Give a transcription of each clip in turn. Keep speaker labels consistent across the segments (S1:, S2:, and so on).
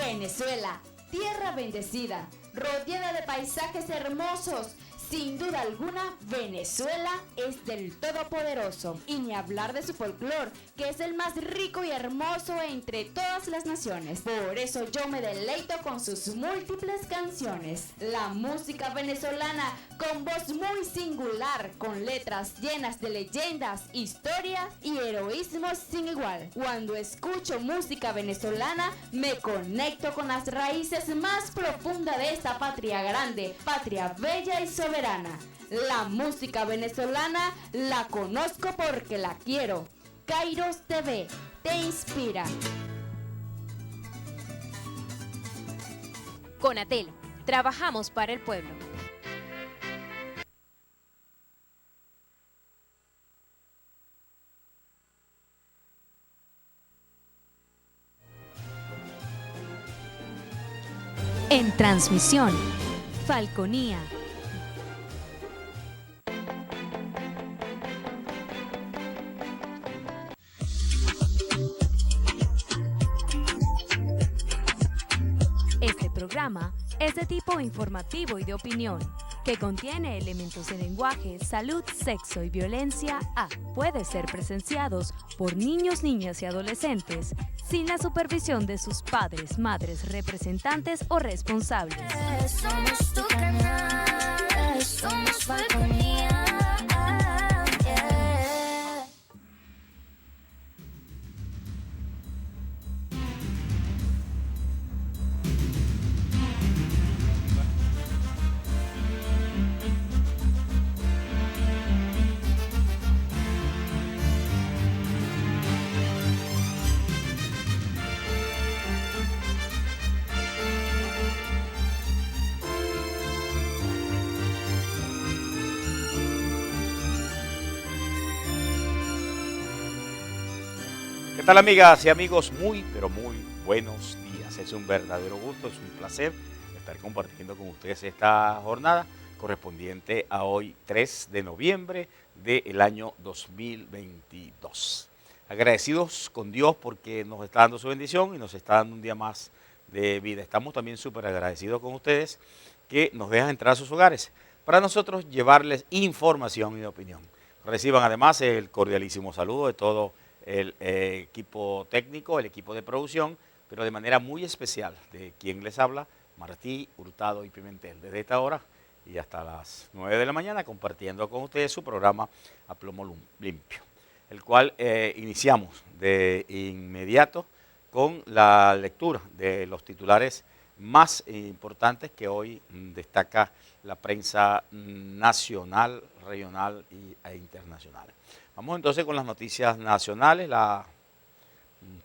S1: Venezuela, tierra bendecida, rodeada de paisajes hermosos. Sin duda alguna, Venezuela es del Todopoderoso. Y ni hablar de su folclor, que es el más rico y hermoso entre todas las naciones. Por eso yo me deleito con sus múltiples canciones. La música venezolana, con voz muy singular, con letras llenas de leyendas, historias y heroísmos sin igual. Cuando escucho música venezolana, me conecto con las raíces más profundas de esta patria grande, patria bella y soberana. La música venezolana la conozco porque la quiero. Kairos TV te inspira.
S2: Conatel, trabajamos para el pueblo. En transmisión, Falconía. Este programa es de tipo informativo y de opinión, que contiene elementos de lenguaje, salud, sexo y violencia puede ser presenciados por niños, niñas y adolescentes sin la supervisión de sus padres, madres, representantes o responsables.
S3: Somos tu canal, somos Falconía.
S4: ¿Qué tal, amigas y amigos? Muy, pero muy buenos días. Es un verdadero gusto, es un placer estar compartiendo con ustedes esta jornada correspondiente a hoy, 3 de noviembre del año 2022. Agradecidos con Dios porque nos está dando su bendición y nos está dando un día más de vida. Estamos también súper agradecidos con ustedes que nos dejan entrar a sus hogares para nosotros llevarles información y opinión. Reciban además el cordialísimo saludo de todo el equipo técnico, el equipo de producción, pero de manera muy especial de quien les habla, Martí Hurtado y Pimentel, desde esta hora y hasta las 9 de la mañana, compartiendo con ustedes su programa A Plomo Limpio, el cual iniciamos de inmediato con la lectura de los titulares más importantes que hoy destaca la prensa nacional, regional e internacional. Vamos entonces con las noticias nacionales, las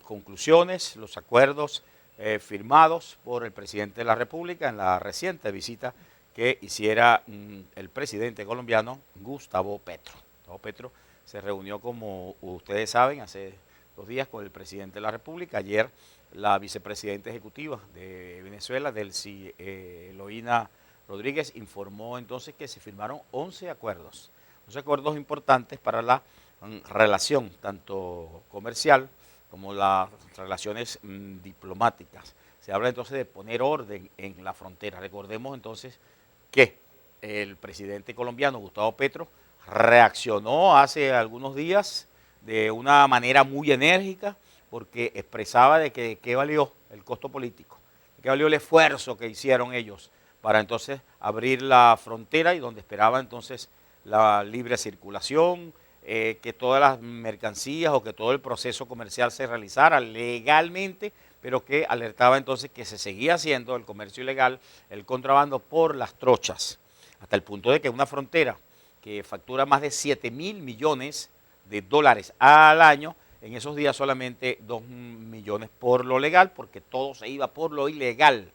S4: conclusiones, los acuerdos firmados por el presidente de la República en la reciente visita que hiciera el presidente colombiano Gustavo Petro. Gustavo Petro se reunió, como ustedes saben, hace 2 días con el presidente de la República. Ayer la vicepresidenta ejecutiva de Venezuela, Delcy Eloína Rodríguez, informó entonces que se firmaron 11 acuerdos importantes para la relación tanto comercial como las relaciones diplomáticas. Se habla entonces de poner orden en la frontera. Recordemos entonces que el presidente colombiano Gustavo Petro reaccionó hace algunos días de una manera muy enérgica porque expresaba de que qué valió el costo político, qué valió el esfuerzo que hicieron ellos para entonces abrir la frontera y donde esperaba entonces la libre circulación, que todas las mercancías o que todo el proceso comercial se realizara legalmente, pero que alertaba entonces que se seguía haciendo el comercio ilegal, el contrabando por las trochas, hasta el punto de que una frontera que factura más de 7.000 millones de dólares al año, en esos días solamente 2 millones por lo legal, porque todo se iba por lo ilegal,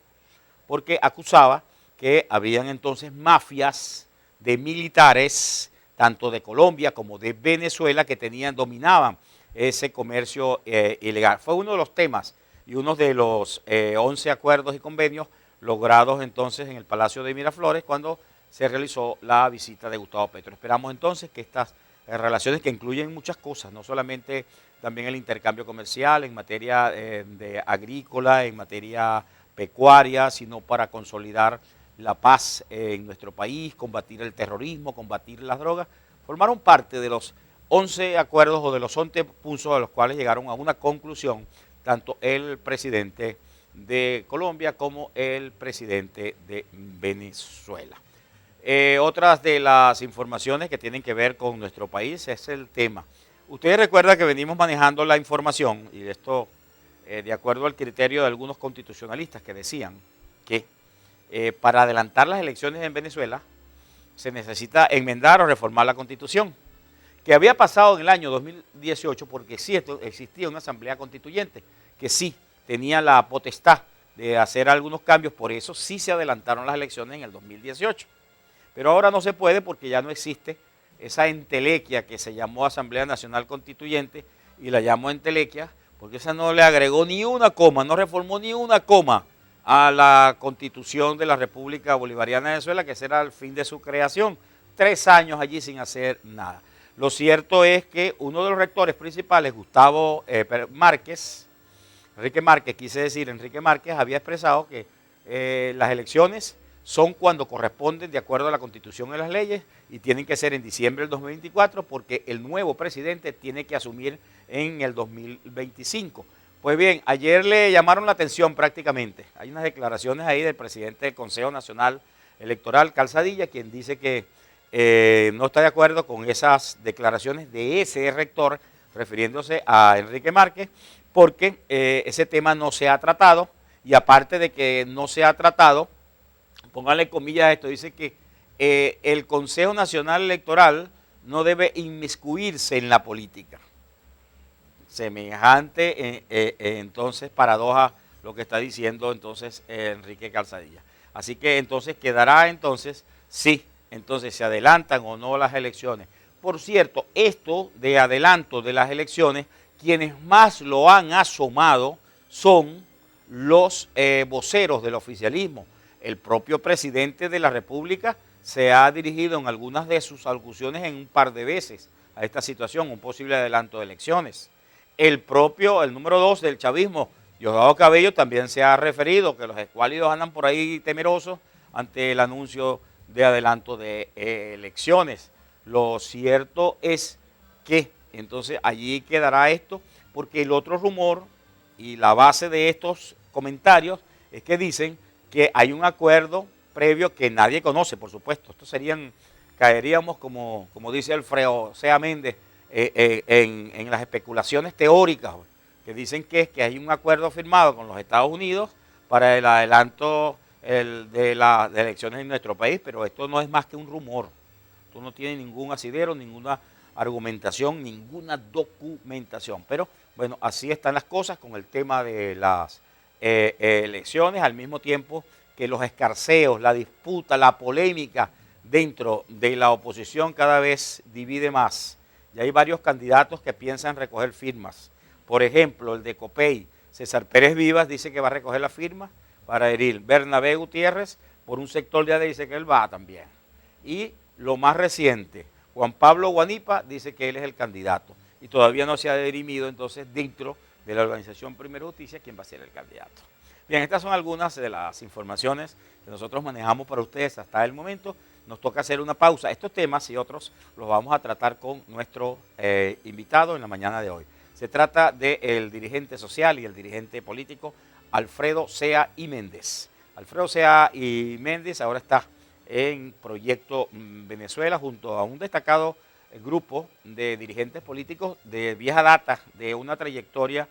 S4: porque acusaba que habían entonces mafias de militares, tanto de Colombia como de Venezuela, que dominaban ese comercio ilegal. Fue uno de los temas y uno de los 11 acuerdos y convenios logrados entonces en el Palacio de Miraflores cuando se realizó la visita de Gustavo Petro. Esperamos entonces que estas relaciones que incluyen muchas cosas, no solamente también el intercambio comercial en materia de agrícola, en materia pecuaria, sino para consolidar la paz en nuestro país, combatir el terrorismo, combatir las drogas. Formaron parte de los 11 acuerdos o de los 11 puntos a los cuales llegaron a una conclusión tanto el presidente de Colombia como el presidente de Venezuela. Otras de las informaciones que tienen que ver con nuestro país es el tema. Ustedes recuerdan que venimos manejando la información, y esto de acuerdo al criterio de algunos constitucionalistas que decían que para adelantar las elecciones en Venezuela se necesita enmendar o reformar la Constitución, que había pasado en el año 2018 porque sí existía una asamblea constituyente que sí tenía la potestad de hacer algunos cambios, por eso sí se adelantaron las elecciones en el 2018. Pero ahora no se puede porque ya no existe esa entelequia que se llamó Asamblea Nacional Constituyente, y la llamó entelequia porque esa no le agregó ni una coma, no reformó ni una coma a la Constitución de la República Bolivariana de Venezuela, que ese era el fin de su creación. 3 años allí sin hacer nada. Lo cierto es que uno de los rectores principales, Enrique Márquez, había expresado que las elecciones son cuando corresponden de acuerdo a la Constitución y las leyes, y tienen que ser en diciembre del 2024 porque el nuevo presidente tiene que asumir en el 2025. Pues bien, ayer le llamaron la atención prácticamente. Hay unas declaraciones ahí del presidente del Consejo Nacional Electoral, Calzadilla, quien dice que no está de acuerdo con esas declaraciones de ese rector, refiriéndose a Enrique Márquez, porque ese tema no se ha tratado, y aparte de que no se ha tratado, pónganle comillas a esto, dice que el Consejo Nacional Electoral no debe inmiscuirse en la política. Semejante entonces paradoja lo que está diciendo entonces Enrique Calzadilla. Así que entonces quedará entonces sí, entonces se adelantan o no las elecciones. Por cierto, esto de adelanto de las elecciones, quienes más lo han asomado son los voceros del oficialismo. El propio presidente de la República se ha dirigido en algunas de sus alocuciones en un par de veces a esta situación, un posible adelanto de elecciones. El número 2 del chavismo, Diosdado Cabello, también se ha referido que los escuálidos andan por ahí temerosos ante el anuncio de adelanto de elecciones. Lo cierto es que entonces allí quedará esto, porque el otro rumor y la base de estos comentarios es que dicen que hay un acuerdo previo que nadie conoce, por supuesto. Esto caeríamos, como dice Alfredo Sea Méndez, en las especulaciones teóricas, que dicen que hay un acuerdo firmado con los Estados Unidos para el adelanto de las elecciones en nuestro país, pero esto no es más que un rumor. Esto no tiene ningún asidero, ninguna argumentación, ninguna documentación. Pero bueno, así están las cosas con el tema de las elecciones, al mismo tiempo que los escarceos, la disputa, la polémica dentro de la oposición cada vez divide más. Y hay varios candidatos que piensan recoger firmas. Por ejemplo, el de COPEI, César Pérez Vivas, dice que va a recoger las firmas para herir. Bernabé Gutiérrez, por un sector de ADE, dice que él va también. Y lo más reciente, Juan Pablo Guanipa, dice que él es el candidato. Y todavía no se ha dirimido entonces dentro de la organización Primero Justicia quién va a ser el candidato. Bien, estas son algunas de las informaciones que nosotros manejamos para ustedes hasta el momento. Nos toca hacer una pausa. Estos temas y otros los vamos a tratar con nuestro invitado en la mañana de hoy. Se trata del dirigente social y el dirigente político Alfredo Sea y Méndez. Alfredo Sea y Méndez ahora está en Proyecto Venezuela junto a un destacado grupo de dirigentes políticos de vieja data, de una trayectoria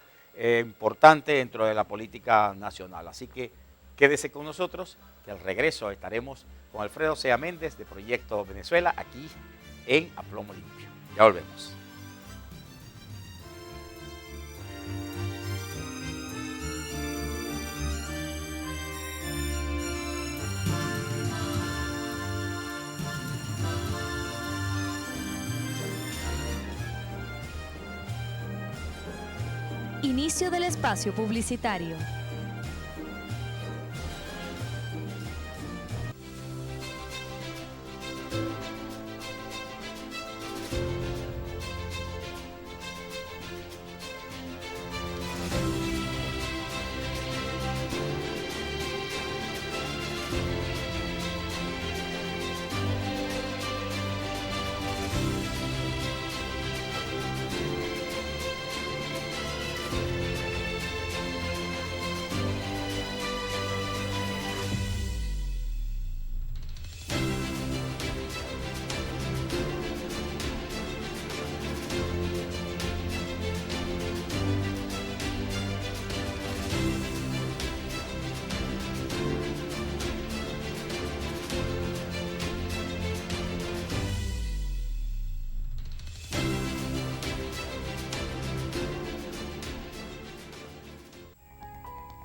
S4: importante dentro de la política nacional. Así que quédese con nosotros, que al regreso estaremos con Alfredo Sea Méndez de Proyecto Venezuela aquí en A Plomo Limpio. Ya volvemos.
S2: Inicio del espacio publicitario.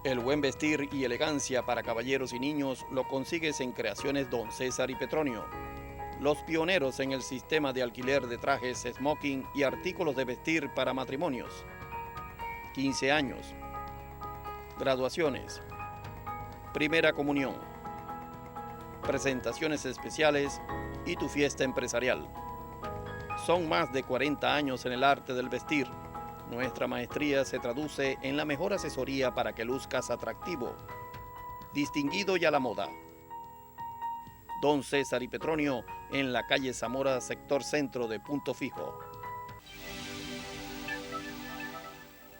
S5: El buen vestir y elegancia para caballeros y niños lo consigues en Creaciones Don César y Petronio, los pioneros en el sistema de alquiler de trajes, smoking y artículos de vestir para matrimonios, 15 años, graduaciones, primera comunión, presentaciones especiales y tu fiesta empresarial. Son más de 40 años en el arte del vestir. Nuestra maestría se traduce en la mejor asesoría para que luzcas atractivo, distinguido y a la moda. Don César y Petronio en la calle Zamora, sector centro de Punto Fijo.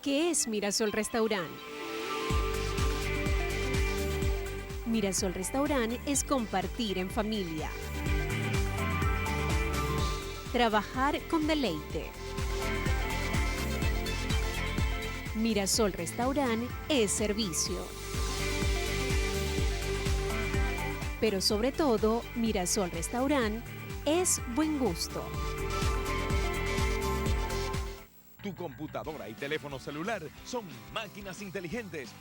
S6: ¿Qué es Mirasol Restaurant? Mirasol Restaurant es compartir en familia. Trabajar con deleite. Mirasol Restaurant es servicio. Pero sobre todo, Mirasol Restaurant es buen gusto.
S7: Tu computadora y teléfono celular son máquinas inteligentes.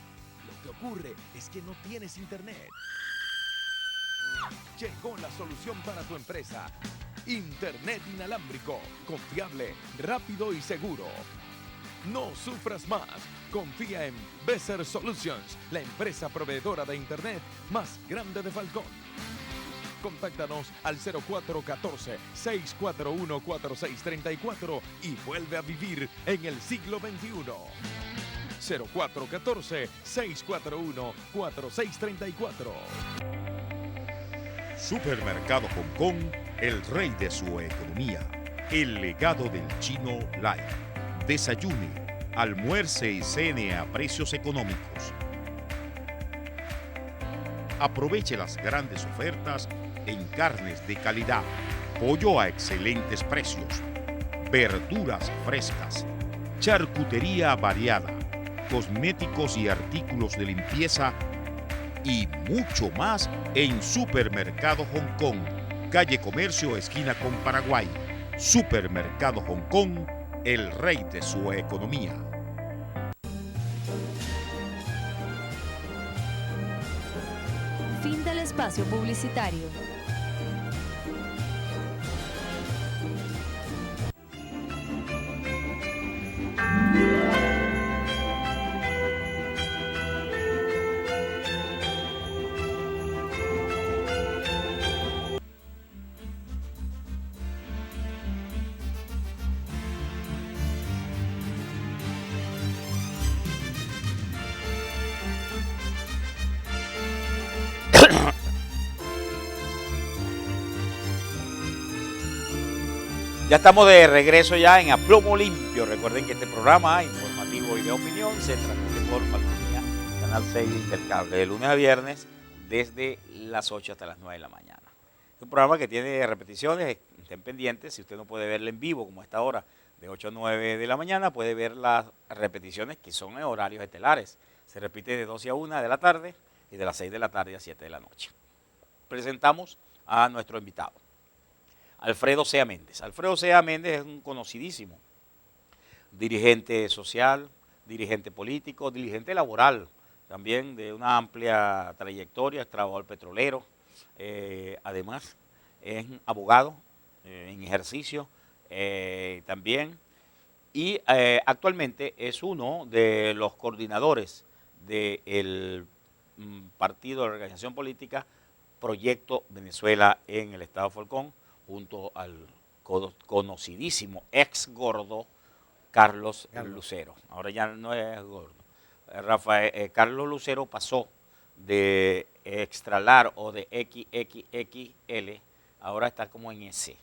S7: Lo que ocurre es que no tienes internet. Llegó la solución para tu empresa. Internet inalámbrico, confiable, rápido y seguro. No sufras más. Confía en Besser Solutions, la empresa proveedora de internet más grande de Falcón. Contáctanos al 0414-641-4634 y vuelve a vivir en el siglo XXI. 0414-641-4634.
S8: Supermercado Hong Kong, el rey de su economía. El legado del chino Lai. Desayune, almuerce y cene a precios económicos. Aproveche las grandes ofertas en carnes de calidad, pollo a excelentes precios, verduras frescas, charcutería variada, cosméticos y artículos de limpieza y mucho más en Supermercado Hong Kong, calle Comercio, esquina con Paraguay. Supermercado Hong Kong, el rey de su economía.
S2: Fin del espacio publicitario.
S4: Ya estamos de regreso ya en A Plomo Limpio. Recuerden que este programa informativo y de opinión se transmite por Falconía, Canal 6 del Cable, de lunes a viernes desde las 8 hasta las 9 de la mañana. Es un programa que tiene repeticiones, estén pendientes. Si usted no puede verlo en vivo como a esta hora, de 8 a 9 de la mañana, puede ver las repeticiones que son en horarios estelares. Se repite de 12 a 1 de la tarde y de las 6 de la tarde a 7 de la noche. Presentamos a nuestro invitado, Alfredo Sea Méndez. Alfredo Sea Méndez es un conocidísimo dirigente social, dirigente político, dirigente laboral, también de una amplia trayectoria, trabajador petrolero, además es abogado en ejercicio también, y actualmente es uno de los coordinadores del partido de organización política Proyecto Venezuela en el estado de Falcón, junto al conocidísimo ex gordo Carlos Lucero. Ahora ya no es gordo. Carlos Lucero pasó de extralar o de XXXL, ahora está como en S.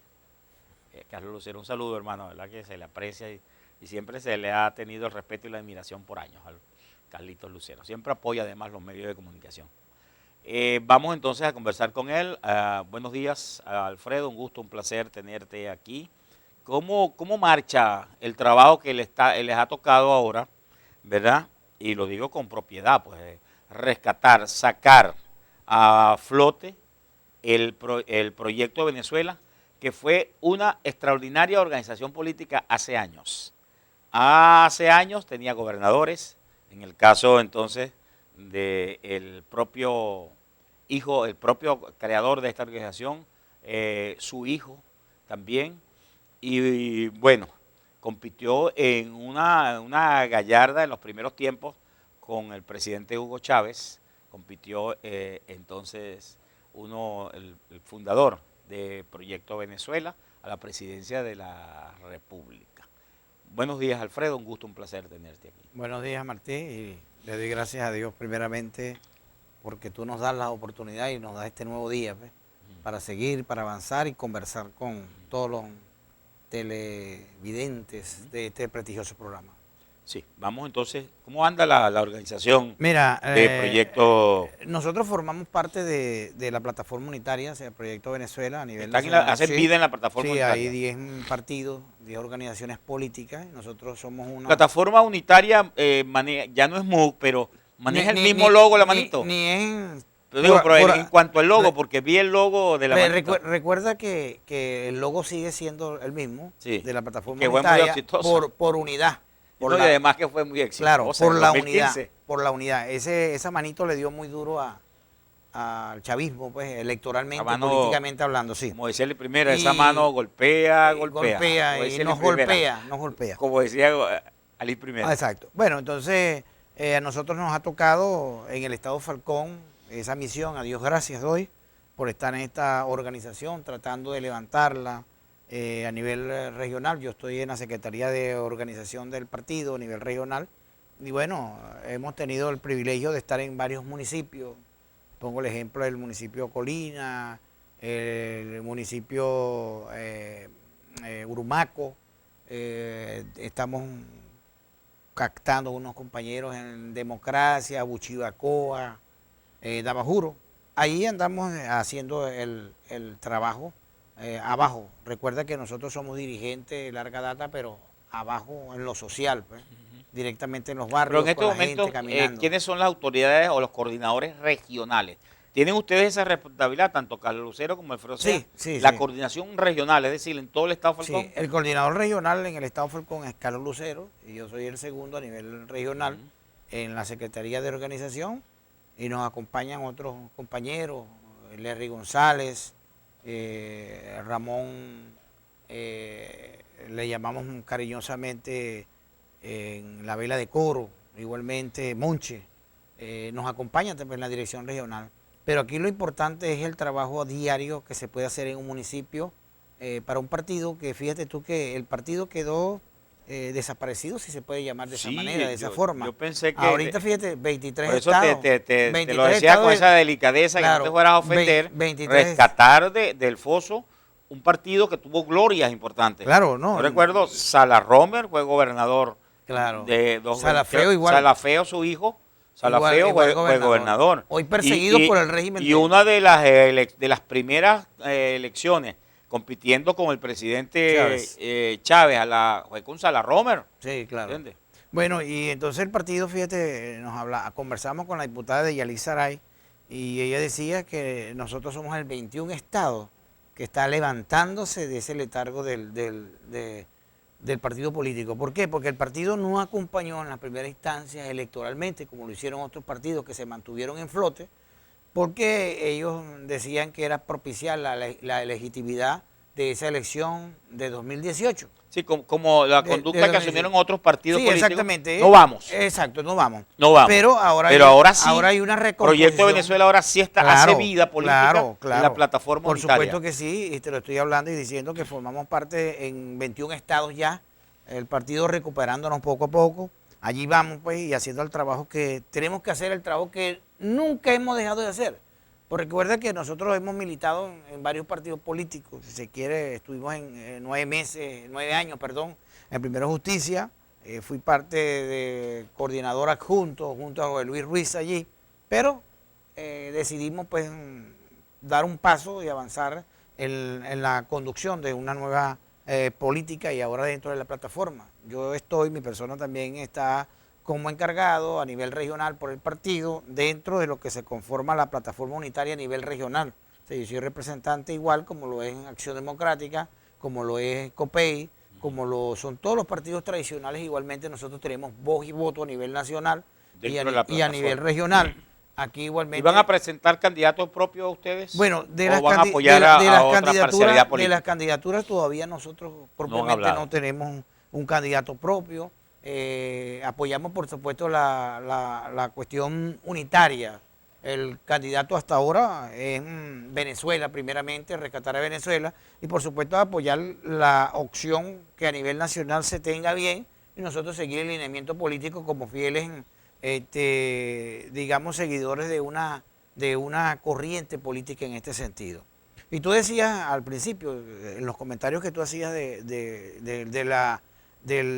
S4: Carlos Lucero, un saludo, hermano, ¿verdad? Que se le aprecia y siempre se le ha tenido el respeto y la admiración por años al Carlitos Lucero. Siempre apoya además los medios de comunicación. Vamos entonces a conversar con él. Buenos días, Alfredo, un gusto, un placer tenerte aquí. ¿Cómo marcha el trabajo que les ha tocado ahora, verdad? Y lo digo con propiedad, pues rescatar, sacar a flote el proyecto de Venezuela, que fue una extraordinaria organización política hace años. Hace años tenía gobernadores, en el caso entonces de el propio hijo, el propio creador de esta organización, su hijo también, y bueno, compitió en una gallarda en los primeros tiempos con el presidente Hugo Chávez, compitió entonces el fundador de Proyecto Venezuela a la presidencia de la República. Buenos días, Alfredo, un gusto, un placer tenerte aquí.
S9: Buenos días, Martín, y le doy gracias a Dios primeramente porque tú nos das la oportunidad y nos das este nuevo día, pues, para seguir, para avanzar y conversar con todos los televidentes de este prestigioso programa.
S4: Sí, vamos entonces, ¿cómo anda la organización
S9: Mira,
S4: de Proyecto?
S9: Nosotros formamos parte de la plataforma unitaria, o sea, Proyecto Venezuela a nivel
S4: ¿Hacen vida en la plataforma unitaria?
S9: Sí, hay 10 partidos, 10 organizaciones políticas, y nosotros somos una...
S4: Plataforma unitaria ya no es MUC, pero maneja el mismo logo, la manito.
S9: Ni es...
S4: Pero digo, pero en cuanto al logo, porque vi el logo de la manito.
S9: Recuerda que el logo sigue siendo el mismo,
S4: sí,
S9: de la plataforma
S4: que
S9: unitaria,
S4: fue
S9: por unidad.
S4: Y además que fue muy exitoso.
S9: Claro, por la
S4: 2015.
S9: unidad, por la unidad. Esa manito le dio muy duro al chavismo, pues, electoralmente, políticamente hablando, sí.
S4: Como decía el primero, esa mano golpea.
S9: Golpea y nos golpea.
S4: Como decía Ali primero.
S9: Exacto. Bueno, entonces a nosotros nos ha tocado en el Estado Falcón esa misión, a Dios gracias doy, por estar en esta organización, tratando de levantarla a nivel regional. Yo estoy en la Secretaría de Organización del partido a nivel regional y bueno, hemos tenido el privilegio de estar en varios municipios. Pongo el ejemplo del municipio Colina, el municipio Urumaco, estamos captando unos compañeros en Democracia, Buchibacoa, Dabajuro. Ahí andamos haciendo el trabajo abajo. Recuerda que nosotros somos dirigentes de larga data, pero abajo en lo social, pues, directamente en los barrios.
S4: Pero en estos momentos, ¿quiénes son las autoridades o los coordinadores regionales? ¿Tienen ustedes esa responsabilidad, tanto Carlos Lucero como Alfredo Sea?
S9: Sí,
S4: la coordinación regional, es decir, en todo el Estado Falcón.
S9: Sí, el coordinador regional en el Estado Falcón es Carlos Lucero y yo soy el segundo a nivel regional en la Secretaría de Organización y nos acompañan otros compañeros, Larry González, Ramón, le llamamos cariñosamente en la vela de coro, igualmente Monche, nos acompaña también en la dirección regional. Pero aquí lo importante es el trabajo diario que se puede hacer en un municipio para un partido que, fíjate tú que el partido quedó desaparecido, si se puede llamar de esa manera, de esa forma.
S4: Yo pensé que...
S9: Ahorita, fíjate, 23
S4: por eso
S9: estados.
S4: te lo decía con esa delicadeza, claro, que no te fueras a ofender, 23, rescatar del foso un partido que tuvo glorias importantes.
S9: Claro, no.
S4: Yo recuerdo, Salaromer fue gobernador.
S9: Claro.
S4: Salafeo igual. Salafeo, su hijo. Salafeo fue gobernador.
S9: Hoy perseguido por el régimen.
S4: Y una de las primeras elecciones, compitiendo con el presidente Chávez fue con Salaromer.
S9: Sí, claro.
S4: ¿Entiendes?
S9: Bueno, y entonces el partido, fíjate, conversamos con la diputada de Yalí Saray y ella decía que nosotros somos el 21 estado que está levantándose de ese letargo del partido político. ¿Por qué? Porque el partido no acompañó en las primeras instancias electoralmente, como lo hicieron otros partidos que se mantuvieron en flote, porque ellos decían que era propiciar la legitimidad de esa elección de 2018.
S4: Sí, como la conducta que asumieron otros partidos políticos.
S9: Exactamente.
S4: No vamos.
S9: Exacto, no vamos.
S4: No vamos.
S9: Pero ahora sí,
S4: ahora
S9: hay una recomposición.
S4: Proyecto Venezuela ahora sí hace vida política en la plataforma
S9: Por
S4: unitaria.
S9: supuesto que sí, y te lo estoy hablando y diciendo que formamos parte en 21 estados ya, el partido recuperándonos poco a poco. Allí vamos pues y haciendo el trabajo que tenemos que hacer, el trabajo que nunca hemos dejado de hacer. Porque recuerda que nosotros hemos militado en varios partidos políticos, si se quiere, estuvimos en 9 años, en Primero Justicia, fui parte de coordinador adjunto junto a José Luis Ruiz allí, pero decidimos pues dar un paso y avanzar en la conducción de una nueva política y ahora dentro de la plataforma. Mi persona también está como encargado a nivel regional por el partido dentro de lo que se conforma la plataforma unitaria a nivel regional. O sea, yo soy representante igual como lo es en Acción Democrática, como lo es COPEI, como lo son todos los partidos tradicionales. Igualmente nosotros tenemos voz y voto a nivel nacional
S4: Dentro
S9: y a nivel regional. Aquí igualmente.
S4: ¿Y van a presentar candidatos propios ustedes?
S9: Bueno, de
S4: ¿O
S9: las,
S4: van a apoyar a otra parcialidad
S9: de
S4: política?
S9: las candidaturas todavía nosotros propiamente no tenemos un candidato propio. Apoyamos, por supuesto, la cuestión unitaria. El candidato hasta ahora es Venezuela, primeramente, rescatar a Venezuela, y por supuesto apoyar la opción que a nivel nacional se tenga bien, y nosotros seguir el lineamiento político como fieles, digamos, seguidores de una corriente política en este sentido. Y tú decías al principio, en los comentarios que tú hacías del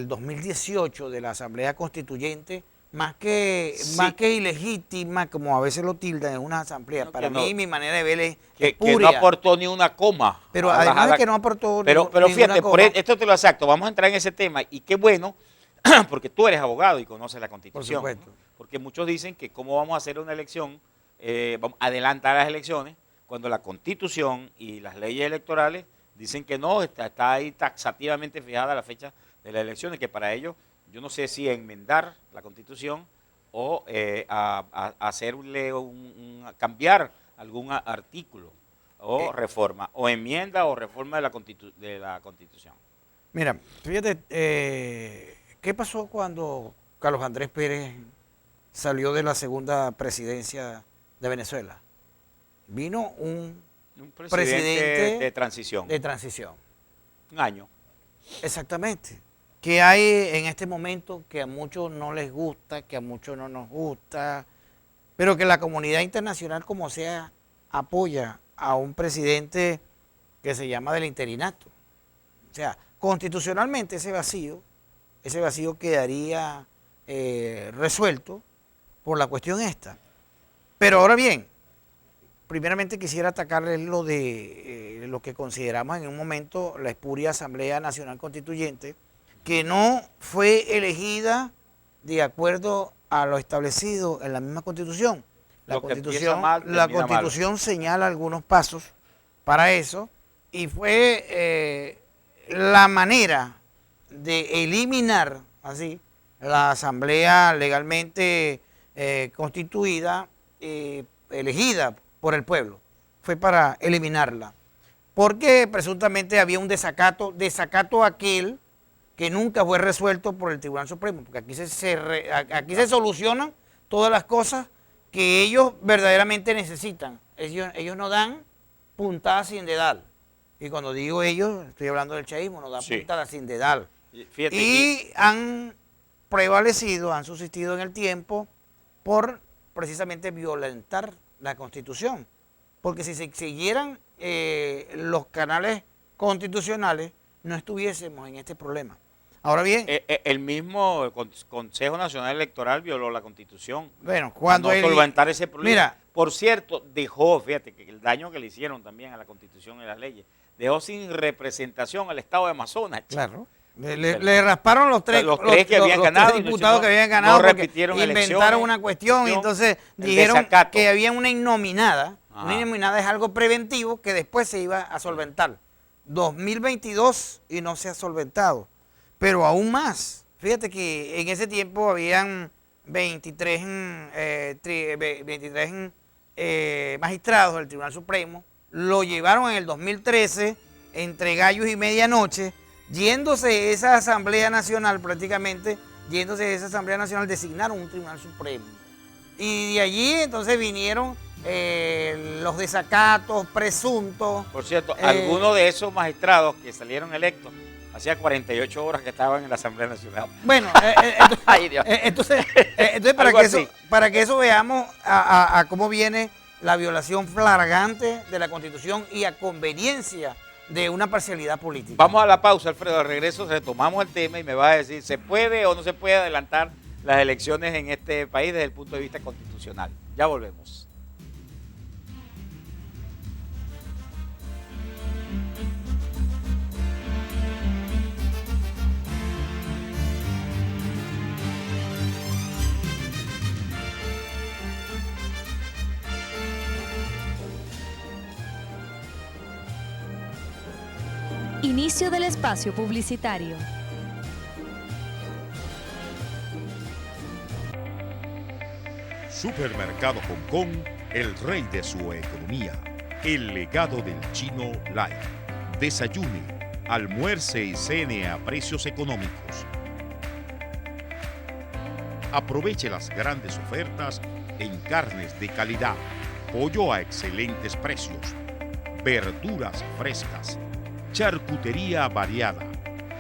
S9: 2018, de la Asamblea Constituyente, más que ilegítima, como a veces lo tildan en una asamblea. Para mí, mi manera de ver es
S4: que
S9: puria.
S4: no aportó ni una coma.
S9: Pero además de que no aportó
S4: pero
S9: ninguna
S4: fíjate,
S9: coma.
S4: esto te lo exacto, vamos a entrar en ese tema, y qué bueno, porque tú eres abogado y conoces la Constitución.
S9: Por supuesto.
S4: Porque muchos dicen que cómo vamos a hacer una elección, vamos a adelantar las elecciones, cuando la Constitución y las leyes electorales dicen que no, está ahí taxativamente fijada la fecha de las elecciones, que para ello, yo no sé si enmendar la Constitución o hacerle cambiar algún artículo o reforma, o enmienda o reforma de la Constitución.
S9: Mira, fíjate, ¿qué pasó cuando Carlos Andrés Pérez salió de la segunda presidencia de Venezuela? Vino un presidente
S4: de transición.
S9: De transición.
S4: Un año.
S9: Exactamente. ¿Qué hay en este momento que a muchos no les gusta, que a muchos no nos gusta, pero que la comunidad internacional como sea apoya a un presidente que se llama del interinato? O sea, constitucionalmente ese vacío quedaría resuelto por la cuestión esta. Pero ahora bien, primeramente quisiera atacarles lo de lo que consideramos en un momento la espuria Asamblea Nacional Constituyente, que no fue elegida de acuerdo a lo establecido en la misma Constitución. La Constitución señala algunos pasos para eso, y fue la manera de eliminar así la Asamblea legalmente constituida, elegida por el pueblo. Fue para eliminarla, porque presuntamente había un desacato aquel que nunca fue resuelto por el Tribunal Supremo, porque aquí se solucionan todas las cosas que ellos verdaderamente necesitan. Ellos no dan puntadas sin dedal. Y cuando digo ellos, estoy hablando del chavismo, no dan puntadas sin dedal.
S4: Fíjate,
S9: y han prevalecido, han subsistido en el tiempo por precisamente violentar la Constitución. Porque si se siguieran los canales constitucionales, no estuviésemos en este problema. Ahora bien,
S4: el mismo Consejo Nacional Electoral violó la Constitución.
S9: Bueno, cuando
S4: no solventar ese problema.
S9: Mira,
S4: por cierto, dejó, fíjate, que el daño que le hicieron también a la Constitución y las leyes, dejó sin representación al Estado de Amazonas.
S9: Claro. Le rasparon los tres
S4: que habían ganado,
S9: tres diputados que habían ganado,
S4: no
S9: porque
S4: repitieron
S9: inventaron una cuestión, y entonces dijeron que había una innominada. Ajá. Una innominada es algo preventivo que después se iba a solventar. 2022 y no se ha solventado. Pero aún más, fíjate que en ese tiempo habían 23 magistrados del Tribunal Supremo, lo llevaron en el 2013 entre gallos y medianoche, yéndose esa Asamblea Nacional prácticamente, designaron un Tribunal Supremo. Y de allí entonces vinieron los desacatos presuntos.
S4: Por cierto, algunos de esos magistrados que salieron electos, hacía 48 horas que estaban en la Asamblea Nacional.
S9: Bueno, entonces para que eso veamos a cómo viene la violación flagrante de la Constitución y a conveniencia de una parcialidad política.
S4: Vamos a la pausa, Alfredo. Al regreso retomamos el tema y me vas a decir, ¿se puede o no se puede adelantar las elecciones en este país desde el punto de vista constitucional? Ya volvemos.
S2: Inicio del espacio publicitario.
S8: Supermercado Hong Kong, el rey de su economía. El legado del chino Lai. Desayune, almuerce y cene a precios económicos. Aproveche las grandes ofertas en carnes de calidad, pollo a excelentes precios, verduras frescas, charcutería variada,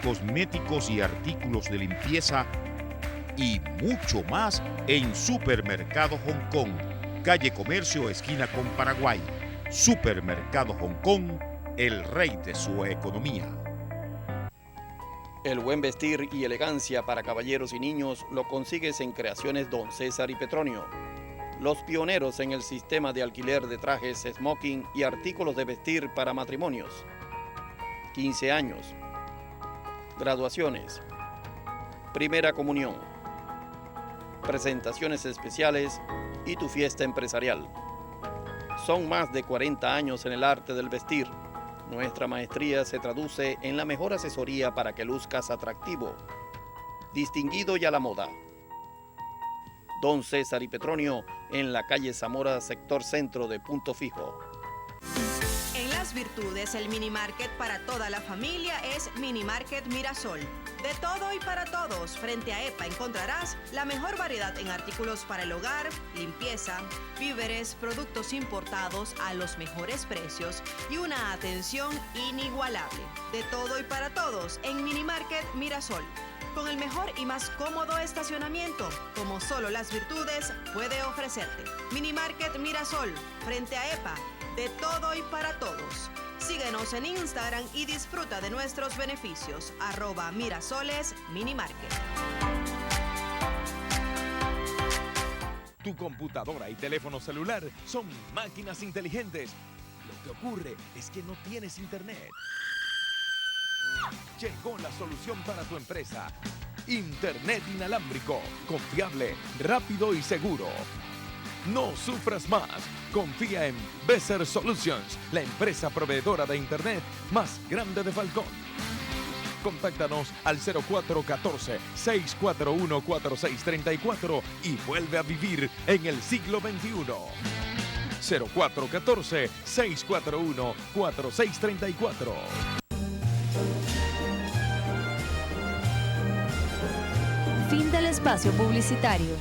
S8: cosméticos y artículos de limpieza y mucho más en Supermercado Hong Kong, calle Comercio, esquina con Paraguay. Supermercado Hong Kong, el rey de su economía.
S5: El buen vestir y elegancia para caballeros y niños lo consigues en Creaciones Don César y Petronio. Los pioneros en el sistema de alquiler de trajes, smoking y artículos de vestir para matrimonios. 15 años. Graduaciones. Primera comunión. Presentaciones especiales y tu fiesta empresarial. Son más de 40 años en el arte del vestir. Nuestra maestría se traduce en la mejor asesoría para que luzcas atractivo, distinguido y a la moda. Don César y Petronio en la calle Zamora, sector centro de Punto Fijo.
S10: En Las Virtudes, el mini market para toda la familia es Mini Market Mirasol. De todo y para todos, frente a EPA encontrarás la mejor variedad en artículos para el hogar, limpieza, víveres, productos importados a los mejores precios y una atención inigualable. De todo y para todos en Mini Market Mirasol. Con el mejor y más cómodo estacionamiento, como solo Las Virtudes puede ofrecerte. Mini Market Mirasol, frente a EPA, de todo y para todos. Síguenos en Instagram y disfruta de nuestros beneficios. @Mirasoles Minimarket.
S7: Tu computadora y teléfono celular son máquinas inteligentes. Lo que ocurre es que no tienes internet. Llegó la solución para tu empresa. Internet inalámbrico, confiable, rápido y seguro. No sufras más. Confía en Besser Solutions, la empresa proveedora de Internet más grande de Falcón. Contáctanos al 0414-641-4634 y vuelve a vivir en el siglo XXI. 0414-641-4634.
S2: Fin del espacio publicitario.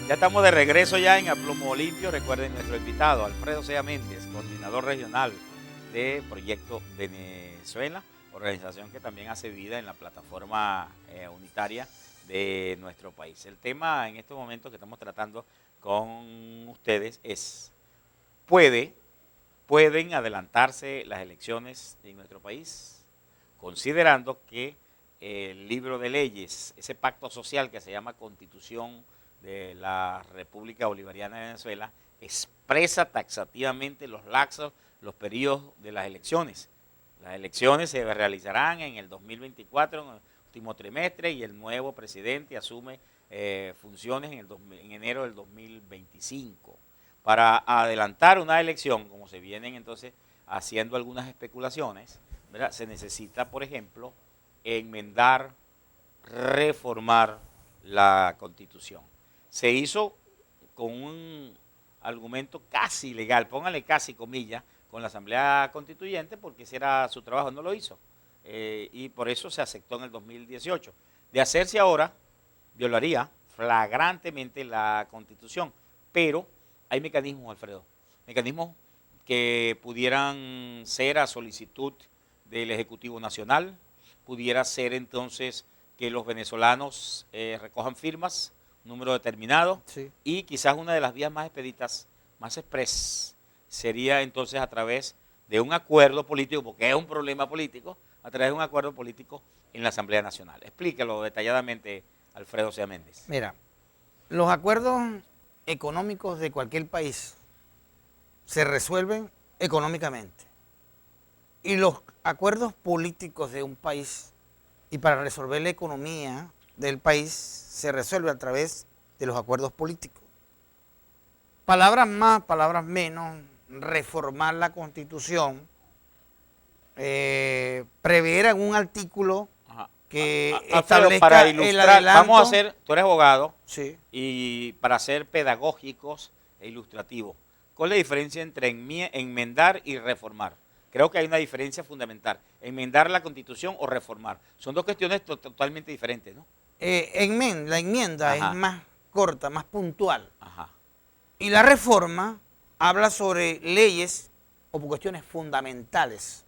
S4: Ya estamos de regreso ya en A Plomo Limpio. Recuerden nuestro invitado, Alfredo Sea Méndez, coordinador regional de Proyecto Venezuela, organización que también hace vida en la plataforma unitaria de nuestro país. El tema en estos momentos que estamos tratando con ustedes es, ¿pueden adelantarse las elecciones en nuestro país? Considerando que el libro de leyes, ese pacto social que se llama Constitución de la República Bolivariana de Venezuela, expresa taxativamente los lapsos, los periodos de las elecciones. Las elecciones se realizarán en el 2024, en el último trimestre, y el nuevo presidente asume funciones en enero del 2025. Para adelantar una elección, como se vienen entonces haciendo algunas especulaciones, ¿verdad?, se necesita, por ejemplo, enmendar, reformar la Constitución. Se hizo con un argumento casi legal, póngale casi comillas, con la Asamblea Constituyente, porque ese era su trabajo, no lo hizo. Y por eso se aceptó en el 2018. De hacerse ahora, violaría flagrantemente la Constitución, pero hay mecanismos, Alfredo, mecanismos que pudieran ser a solicitud del Ejecutivo Nacional, pudiera ser entonces que los venezolanos recojan firmas, número determinado, sí, y quizás una de las vías más expeditas, más express, sería entonces a través de un acuerdo político, porque es un problema político, a través de un acuerdo político en la Asamblea Nacional. Explícalo detalladamente, Alfredo Sea Méndez.
S9: Mira, los acuerdos económicos de cualquier país se resuelven económicamente. Y los acuerdos políticos de un país, y para resolver la economía del país, se resuelve a través de los acuerdos políticos. Palabras más, palabras menos, reformar la Constitución, prever algún artículo que
S4: Alfredo,
S9: establezca
S4: para
S9: el
S4: ilustrar,
S9: adelanto.
S4: vamos a hacer, tú eres abogado,
S9: Sí.
S4: y para ser pedagógicos e ilustrativos, ¿cuál es la diferencia entre enmendar y reformar? Creo que hay una diferencia fundamental, enmendar la Constitución o reformar. Son dos cuestiones totalmente diferentes, ¿no?
S9: La enmienda
S4: Ajá.
S9: es más corta, más puntual.
S4: Ajá.
S9: Y la reforma habla sobre leyes o cuestiones fundamentales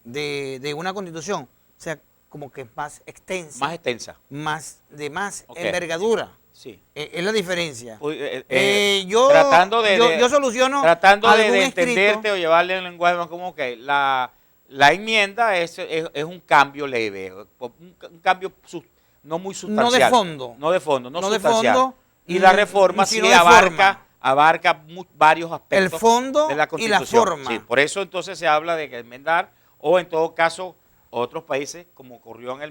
S9: de una Constitución. O sea, como que es más extensa.
S4: Más extensa.
S9: Más
S4: Ok.
S9: envergadura.
S4: Sí.
S9: Es la diferencia.
S4: Uy,
S9: Yo soluciono
S4: tratando de
S9: algún
S4: entenderte
S9: escrito.
S4: o llevarle un lenguaje más como que la enmienda es un cambio leve, un cambio no muy sustancial.
S9: No de fondo.
S4: No de fondo, no
S9: No de
S4: sustancial.
S9: fondo,
S4: Y la reforma
S9: sino
S4: sí
S9: de
S4: abarca
S9: forma.
S4: varios aspectos
S9: El fondo
S4: de la
S9: y la
S4: Constitución.
S9: forma.
S4: Sí, por eso entonces se habla de que enmendar, o en todo caso, otros países, como ocurrió en el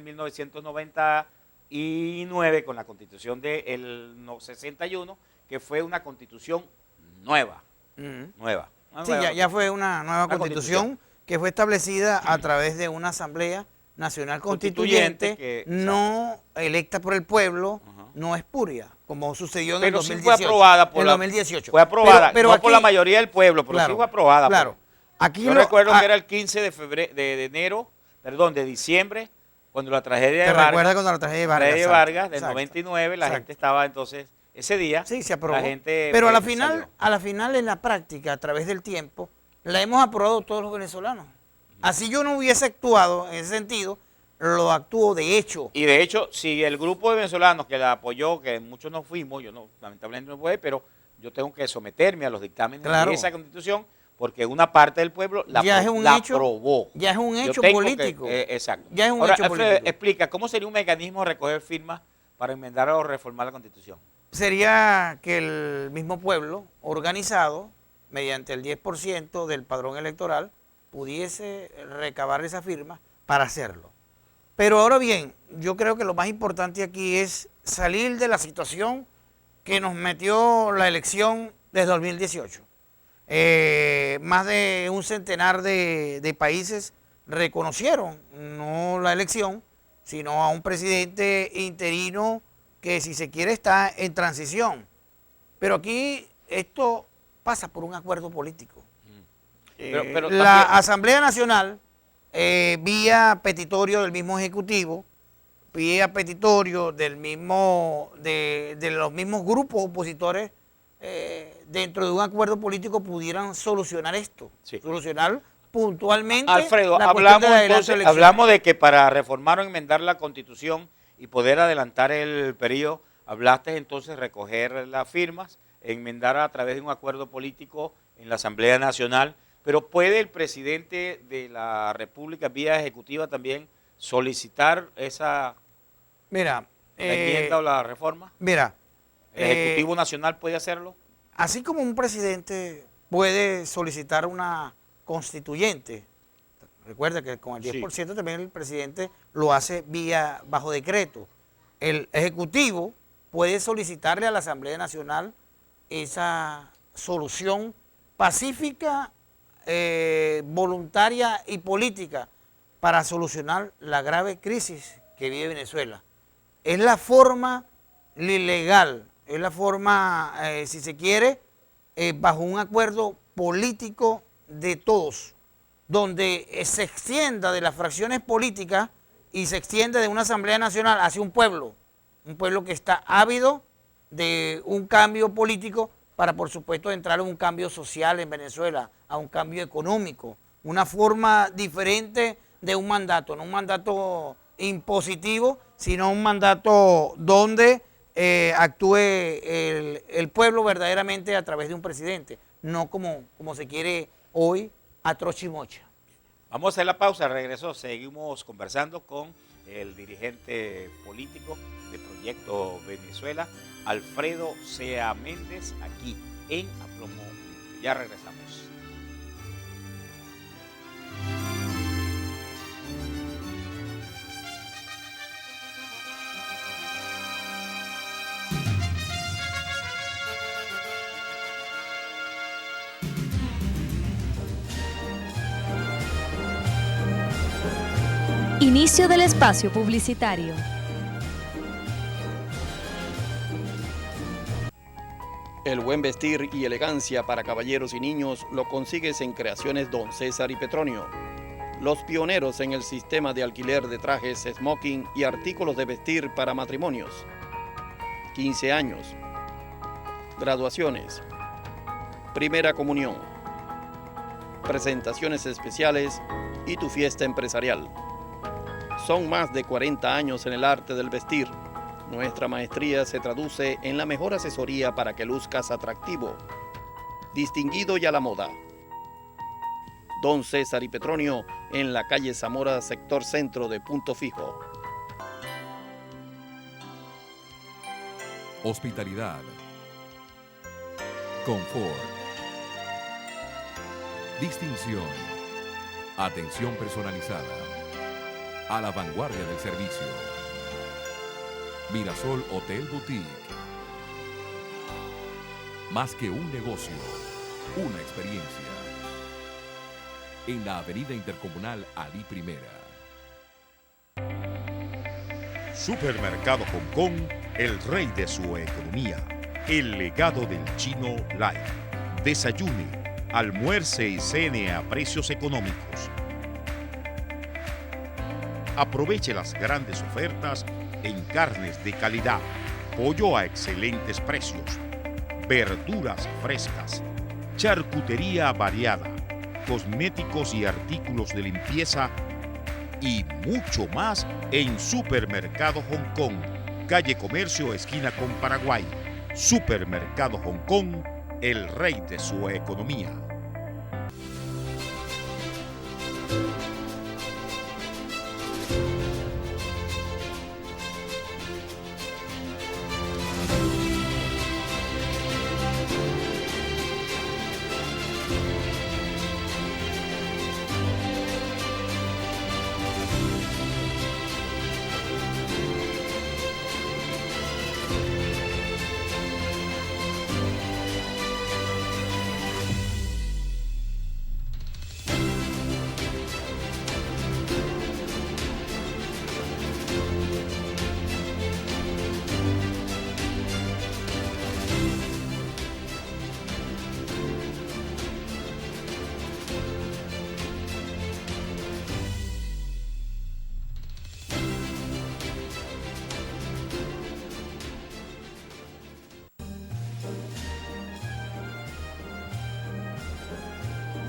S4: 1999 con la Constitución del 61, que fue una Constitución nueva. Nueva. Una
S9: Sí,
S4: nueva
S9: ya fue una nueva
S4: Una
S9: constitución que fue establecida a través de una Asamblea Nacional Constituyente,
S4: que-
S9: no electa por el pueblo, no espuria, como sucedió en el
S4: Pero sí
S9: 2018.
S4: fue aprobada por
S9: en el
S4: la,
S9: 2018.
S4: Fue aprobada,
S9: Pero
S4: no
S9: aquí-
S4: por la mayoría del pueblo, pero
S9: Claro,
S4: sí fue aprobada.
S9: claro.
S4: pues.
S9: Aquí
S4: Yo
S9: lo-
S4: recuerdo
S9: ah,
S4: que era el 15 de enero, perdón, de diciembre, cuando la tragedia
S9: ¿Te
S4: de Vargas.
S9: recuerdas cuando la tragedia de Vargas?
S4: Tragedia de
S9: Exacto,
S4: Vargas del
S9: exacto.
S4: 99, la
S9: Exacto.
S4: gente estaba entonces, ese día,
S9: Sí, se aprobó.
S4: la gente
S9: Pero a la
S4: salió.
S9: final, en la práctica, a través del tiempo, la hemos aprobado todos los venezolanos. Así yo no hubiese actuado en ese sentido, lo actúo de hecho.
S4: Y de hecho, si el grupo de venezolanos que la apoyó, que muchos no fuimos, yo no, lamentablemente no pude, pero yo tengo que someterme a los dictámenes
S9: Claro.
S4: de esa Constitución, porque una parte del pueblo la
S9: Ya es un
S4: la
S9: hecho,
S4: aprobó.
S9: ya es un
S4: Yo
S9: hecho
S4: tengo que-
S9: político.
S4: exacto.
S9: Ya es un
S4: Ahora,
S9: hecho
S4: Alfredo,
S9: político.
S4: explica, ¿cómo sería un mecanismo de recoger firmas para enmendar o reformar la Constitución?
S9: Sería que el mismo pueblo organizado, mediante el 10% del padrón electoral, pudiese recabar esa firma para hacerlo. Pero ahora bien, yo creo que lo más importante aquí es salir de la situación que nos metió la elección desde 2018. Más de un centenar de países reconocieron no la elección, sino a un presidente interino que, si se quiere, está en transición. Pero aquí esto pasa por un acuerdo político.
S4: Pero
S9: La
S4: también-
S9: Asamblea Nacional, vía petitorio del mismo Ejecutivo, vía petitorio de los mismos grupos opositores, dentro de un acuerdo político pudieran solucionar esto,
S4: Sí.
S9: solucionar puntualmente
S4: Alfredo,
S9: la cuestión
S4: hablamos
S9: del adelanto
S4: entonces,
S9: de elecciones.
S4: hablamos de que para reformar o enmendar la Constitución y poder adelantar el periodo, hablaste entonces recoger las firmas, enmendar a través de un acuerdo político en la Asamblea Nacional, pero ¿puede el presidente de la República vía ejecutiva también solicitar esa
S9: Mira,
S4: la enmienda o la reforma?
S9: mira,
S4: ¿El Ejecutivo Nacional puede hacerlo?
S9: así como un presidente puede solicitar una constituyente, recuerda que con el 10% también el presidente lo hace bajo decreto. El Ejecutivo puede solicitarle a la Asamblea Nacional esa solución pacífica, voluntaria y política para solucionar la grave crisis que vive Venezuela. Es la forma legal, es la forma, si se quiere, bajo un acuerdo político de todos, donde se extienda de las fracciones políticas y se extienda de una Asamblea Nacional hacia un pueblo que está ávido de un cambio político para, por supuesto, entrar en un cambio social en Venezuela, a un cambio económico, una forma diferente de un mandato, no un mandato impositivo, sino un mandato donde actúe el pueblo verdaderamente a través de un presidente, no como se quiere hoy a trocha y mocha.
S4: Vamos a hacer la pausa, regreso, seguimos conversando con el dirigente político de Proyecto Venezuela, Alfredo Sea Méndez, aquí en Aplomo. Ya regresamos.
S2: Inicio del espacio publicitario.
S5: El buen vestir y elegancia para caballeros y niños lo consigues en Creaciones Don César y Petronio, los pioneros en el sistema de alquiler de trajes, smoking y artículos de vestir para matrimonios, 15 años, graduaciones, primera comunión, presentaciones especiales y tu fiesta empresarial. Son más de 40 años en el arte del vestir. Nuestra maestría se traduce en la mejor asesoría para que luzcas atractivo, distinguido y a la moda. Don César y Petronio en la calle Zamora, sector centro de Punto Fijo.
S7: Hospitalidad, confort, distinción, atención personalizada, a la vanguardia del servicio. Mirasol Hotel Boutique. Más que un negocio, una experiencia. En la Avenida Intercomunal Ali Primera.
S8: Supermercado Hong Kong, el rey de su economía. El legado del chino Lai. Desayune, almuerce y cene a precios económicos. Aproveche las grandes ofertas en carnes de calidad, pollo a excelentes precios, verduras frescas, charcutería variada, cosméticos y artículos de limpieza y mucho más en Supermercado Hong Kong, calle Comercio, esquina con Paraguay. Supermercado Hong Kong, el rey de su economía.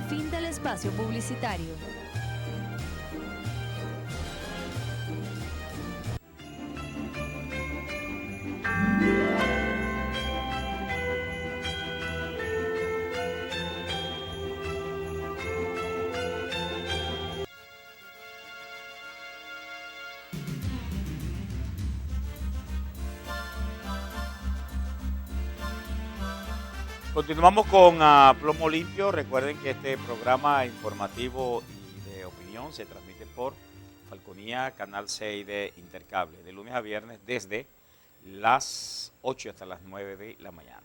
S2: Fin del espacio publicitario.
S4: Continuamos con Plomo Limpio. Recuerden que este programa informativo y de opinión se transmite por Falconía, Canal 6 de Intercable, de lunes a viernes desde las 8 hasta las 9 de la mañana.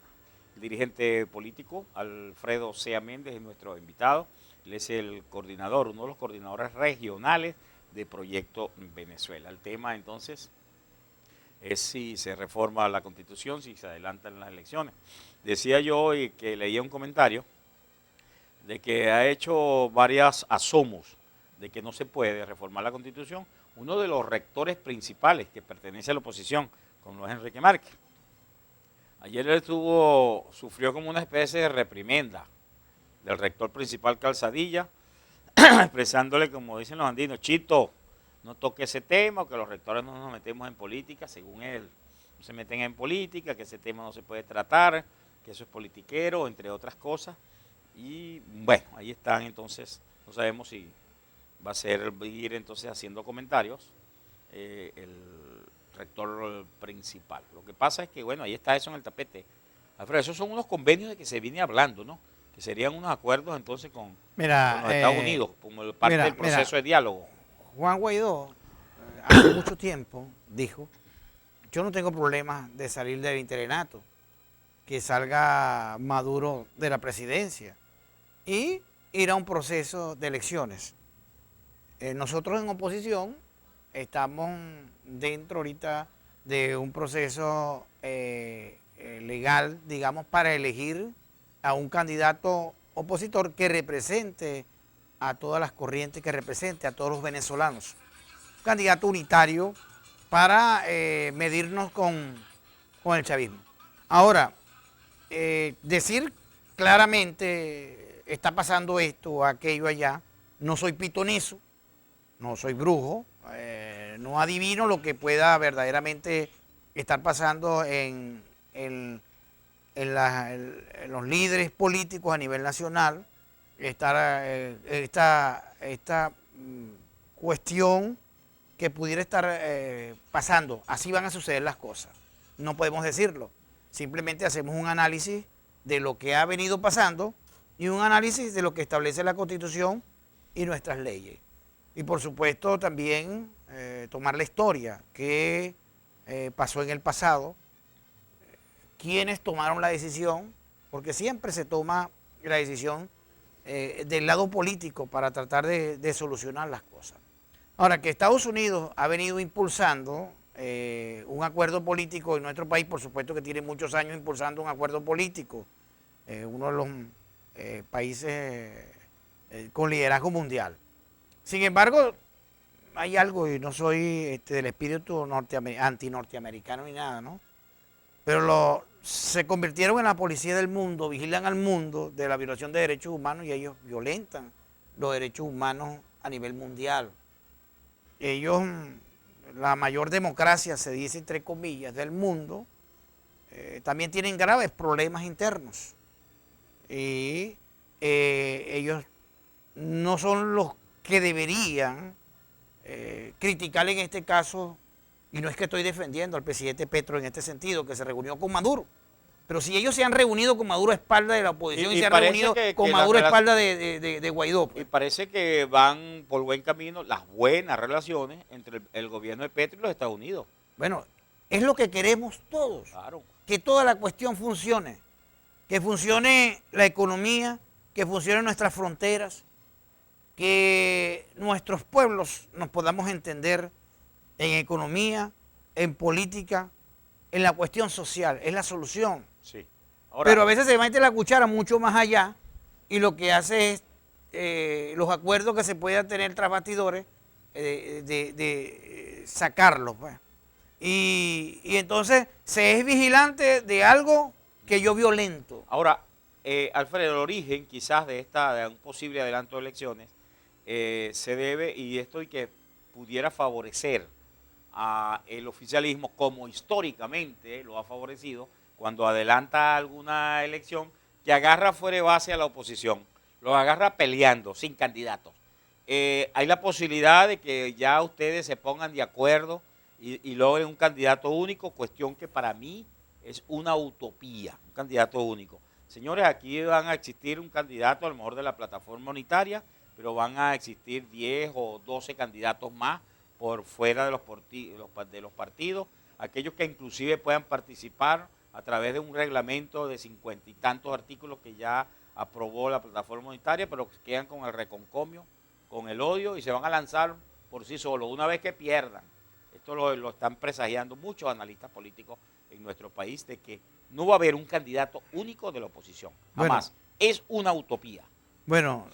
S4: El dirigente político, Alfredo Sea Méndez, es nuestro invitado. Él es el coordinador, uno de los coordinadores regionales de Proyecto Venezuela. El tema entonces es si se reforma la Constitución, si se adelantan las elecciones. Decía yo hoy que leía un comentario de que ha hecho varios asomos de que no se puede reformar la Constitución. Uno de los rectores principales que pertenece a la oposición, como es Enrique Márquez. Ayer él sufrió como una especie de reprimenda del rector principal Calzadilla, expresándole, como dicen los andinos, Chito, no toque ese tema, que los rectores no nos metemos en política, según él. No se meten en política, que ese tema no se puede tratar, que eso es politiquero, entre otras cosas. Y bueno, ahí están entonces, no sabemos si va a ir entonces haciendo comentarios el rector principal. Lo que pasa es que, bueno, ahí está eso en el tapete. Alfredo, esos son unos convenios de que se viene hablando, ¿no? Que serían unos acuerdos entonces con los Estados Unidos, como parte del proceso de diálogo.
S9: Juan Guaidó hace mucho tiempo dijo, yo no tengo problema de salir del interinato, que salga Maduro de la presidencia y ir a un proceso de elecciones. Nosotros en oposición estamos dentro ahorita de un proceso legal, digamos, para elegir a un candidato opositor que represente a todas las corrientes, que represente a todos los venezolanos. Un candidato unitario para medirnos con el chavismo. Ahora, decir claramente está pasando esto o aquello allá, no soy pitonizo, no soy brujo, no adivino lo que pueda verdaderamente estar pasando en los líderes políticos a nivel nacional, esta cuestión que pudiera estar pasando. Así van a suceder las cosas. No podemos decirlo. Simplemente hacemos un análisis de lo que ha venido pasando y un análisis de lo que establece la Constitución y nuestras leyes. Y por supuesto también tomar la historia que pasó en el pasado, quiénes tomaron la decisión, porque siempre se toma la decisión del lado político para tratar de solucionar las cosas. Ahora, que Estados Unidos ha venido impulsando un acuerdo político en nuestro país, por supuesto que tiene muchos años impulsando un acuerdo político, uno de los países con liderazgo mundial. Sin embargo, hay algo, y no soy del espíritu anti-norteamericano ni nada, ¿no? Pero se convirtieron en la policía del mundo, vigilan al mundo de la violación de derechos humanos y ellos violentan los derechos humanos a nivel mundial. Ellos, la mayor democracia, se dice entre comillas, del mundo, también tienen graves problemas internos. Y ellos no son los que deberían criticar en este caso, y no es que estoy defendiendo al presidente Petro en este sentido, que se reunió con Maduro, pero si ellos se han reunido con Maduro a espalda de la oposición y se han reunido con Maduro a espalda de Guaidó. Pues.
S4: Y parece que van por buen camino las buenas relaciones entre el gobierno de Petro y los Estados Unidos.
S9: Bueno, es lo que queremos todos,
S4: claro.
S9: Que toda la cuestión funcione, que funcione la economía, que funcionen nuestras fronteras, que nuestros pueblos nos podamos entender en economía, en política, en la cuestión social, es la solución.
S4: Sí.
S9: Ahora, pero a veces se mete la cuchara mucho más allá y lo que hace es los acuerdos que se puedan tener tras bastidores, de sacarlos. Pues. Y entonces se es vigilante de algo que yo violento.
S4: Ahora, Alfredo, el origen quizás de un posible adelanto de elecciones se debe, y esto y que pudiera favorecer a el oficialismo, como históricamente lo ha favorecido, cuando adelanta alguna elección, que agarra fuera de base a la oposición, los agarra peleando, sin candidatos. Hay la posibilidad de que ya ustedes se pongan de acuerdo y logren un candidato único, cuestión que para mí es una utopía, un candidato único. Señores, aquí van a existir un candidato a lo mejor de la plataforma unitaria, pero van a existir 10 o 12 candidatos más por fuera de los partidos, aquellos que inclusive puedan participar a través de un reglamento de 50 y tantos artículos que ya aprobó la plataforma unitaria, pero que quedan con el reconcomio, con el odio y se van a lanzar por sí solos una vez que pierdan. Esto lo están presagiando muchos analistas políticos en nuestro país, de que no va a haber un candidato único de la oposición. Jamás. Bueno, es una utopía.
S9: Bueno,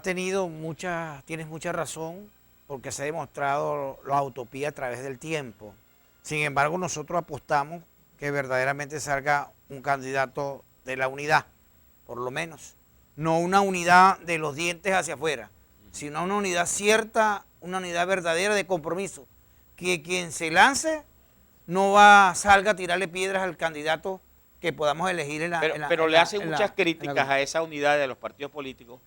S9: tienes mucha razón, porque se ha demostrado la utopía a través del tiempo. Sin embargo, nosotros apostamos que verdaderamente salga un candidato de la unidad, por lo menos. No una unidad de los dientes hacia afuera, sino una unidad cierta, una unidad verdadera de compromiso. Que quien se lance no salga a tirarle piedras al candidato que podamos elegir en la...
S4: Pero le hacen muchas críticas a esa unidad de los partidos políticos,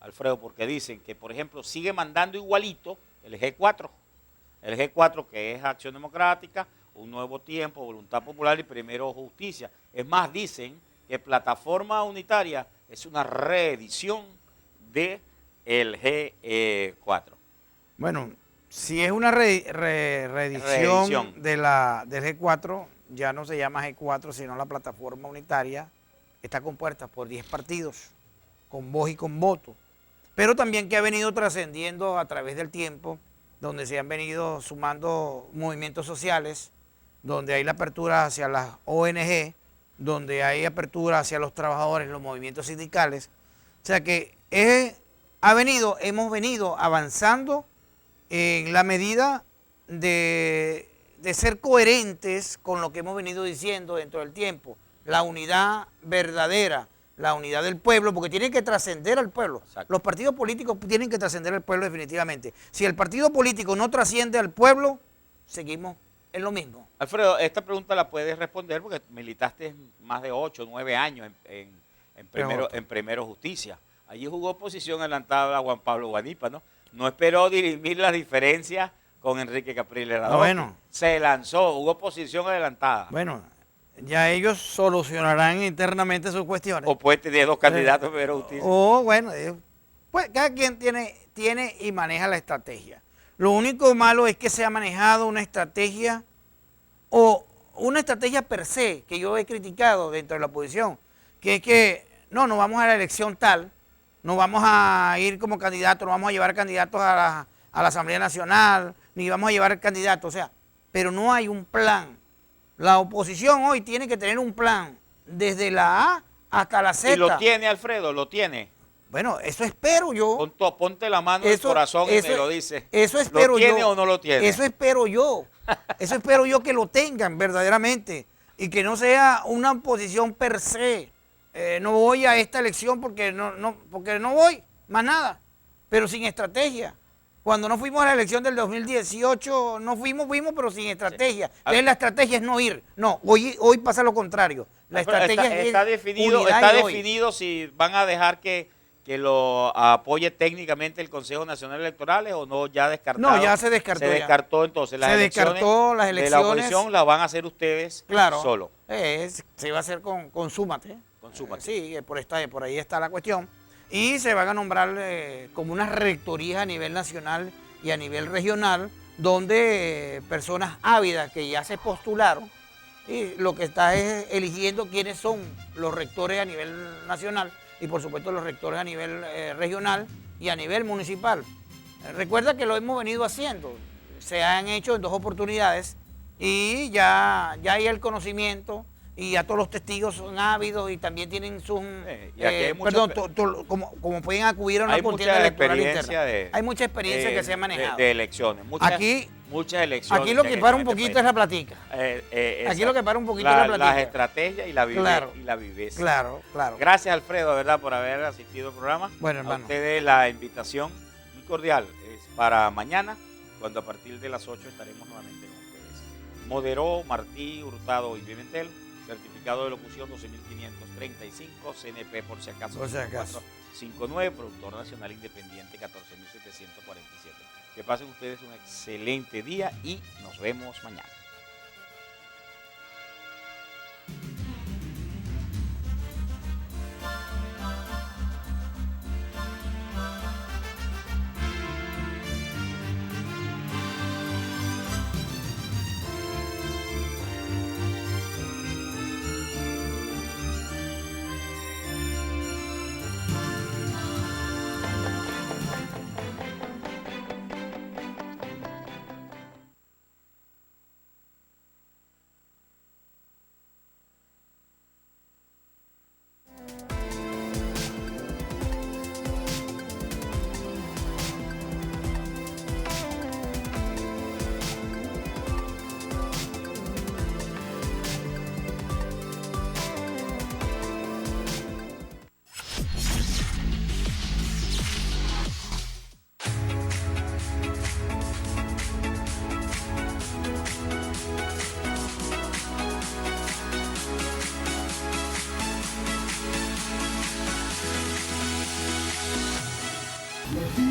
S4: Alfredo, porque dicen que, por ejemplo, sigue mandando igualito el G4. El G4, que es Acción Democrática, Un Nuevo Tiempo, Voluntad Popular y Primero Justicia. Es más, dicen que Plataforma Unitaria es una reedición de el G4.
S9: Bueno, si es una reedición del G4, ya no se llama G4, sino la Plataforma Unitaria. Está compuesta por 10 partidos, con voz y con voto. Pero también que ha venido trascendiendo a través del tiempo, donde se han venido sumando movimientos sociales, donde hay la apertura hacia las ONG, donde hay apertura hacia los trabajadores, los movimientos sindicales. O sea que hemos venido avanzando en la medida de ser coherentes con lo que hemos venido diciendo dentro del tiempo. La unidad verdadera, la unidad del pueblo, porque tienen que trascender al pueblo. Exacto. Los partidos políticos tienen que trascender al pueblo definitivamente. Si el partido político no trasciende al pueblo, seguimos en lo mismo.
S4: Alfredo, esta pregunta la puedes responder porque militaste más de 8 o 9 años en Primero Justicia. Allí jugó oposición adelantada a Juan Pablo Guanipa, ¿no? No esperó dirimir las diferencias con Enrique Capriles Radón.
S9: Bueno.
S4: Se lanzó, hubo oposición adelantada.
S9: Bueno, ya ellos solucionarán internamente sus cuestiones.
S4: O puede tener 2 candidatos a Primero Justicia.
S9: O bueno, pues cada quien tiene y maneja la estrategia. Lo único malo es que se ha manejado una estrategia o una estrategia per se que yo he criticado dentro de la oposición, que es que no vamos a la elección tal, no vamos a ir como candidatos, no vamos a llevar candidatos a la Asamblea Nacional, ni vamos a llevar candidatos, o sea, pero no hay un plan. La oposición hoy tiene que tener un plan desde la A hasta la Z.
S4: ¿Y lo tiene, Alfredo? ¿Lo tiene?
S9: Bueno, eso espero yo.
S4: Ponte la mano en el corazón y me lo dice.
S9: Eso espero yo.
S4: ¿Lo tiene o no lo tiene?
S9: Eso espero yo. Eso espero yo que lo tengan verdaderamente y que no sea una oposición per se. No voy a esta elección porque no voy, más nada, pero sin estrategia. Cuando no fuimos a la elección del 2018, no fuimos, pero sin estrategia. Sí. Entonces la estrategia es no ir. No, hoy pasa lo contrario. La estrategia
S4: está definido si van a dejar que lo apoye técnicamente el Consejo Nacional Electoral o no, ya descartado.
S9: No, ya se descartó.
S4: Se descartó entonces. Las elecciones de la oposición las van a hacer ustedes solo.
S9: Se va a hacer con Súmate.
S4: Con Súmate.
S9: Sí, por ahí está la cuestión. Y se van a nombrar como unas rectorías a nivel nacional y a nivel regional, donde personas ávidas que ya se postularon, y lo que está es eligiendo quiénes son los rectores a nivel nacional y por supuesto los rectores a nivel regional y a nivel municipal. Recuerda que lo hemos venido haciendo, se han hecho en 2 oportunidades y ya hay el conocimiento. Y ya todos los testigos son ávidos y también tienen sus... como pueden acudir a una contienda electoral interna. Hay mucha experiencia que se ha manejado.
S4: De elecciones. Muchas elecciones.
S9: Aquí lo que para un poquito es la platica. Aquí lo que para un poquito es la platica.
S4: Las estrategias y la viveza.
S9: Claro.
S4: Gracias, Alfredo, ¿verdad?, por haber asistido al programa.
S9: Bueno, hermano.
S4: A ustedes la invitación muy cordial es para mañana, cuando a partir de las 8 estaremos nuevamente con ustedes. Moderó Martí Hurtado y Pimentel. Certificado de locución 12.535, CNP por si acaso. 59, productor nacional independiente 14.747. Que pasen ustedes un excelente día y nos vemos mañana.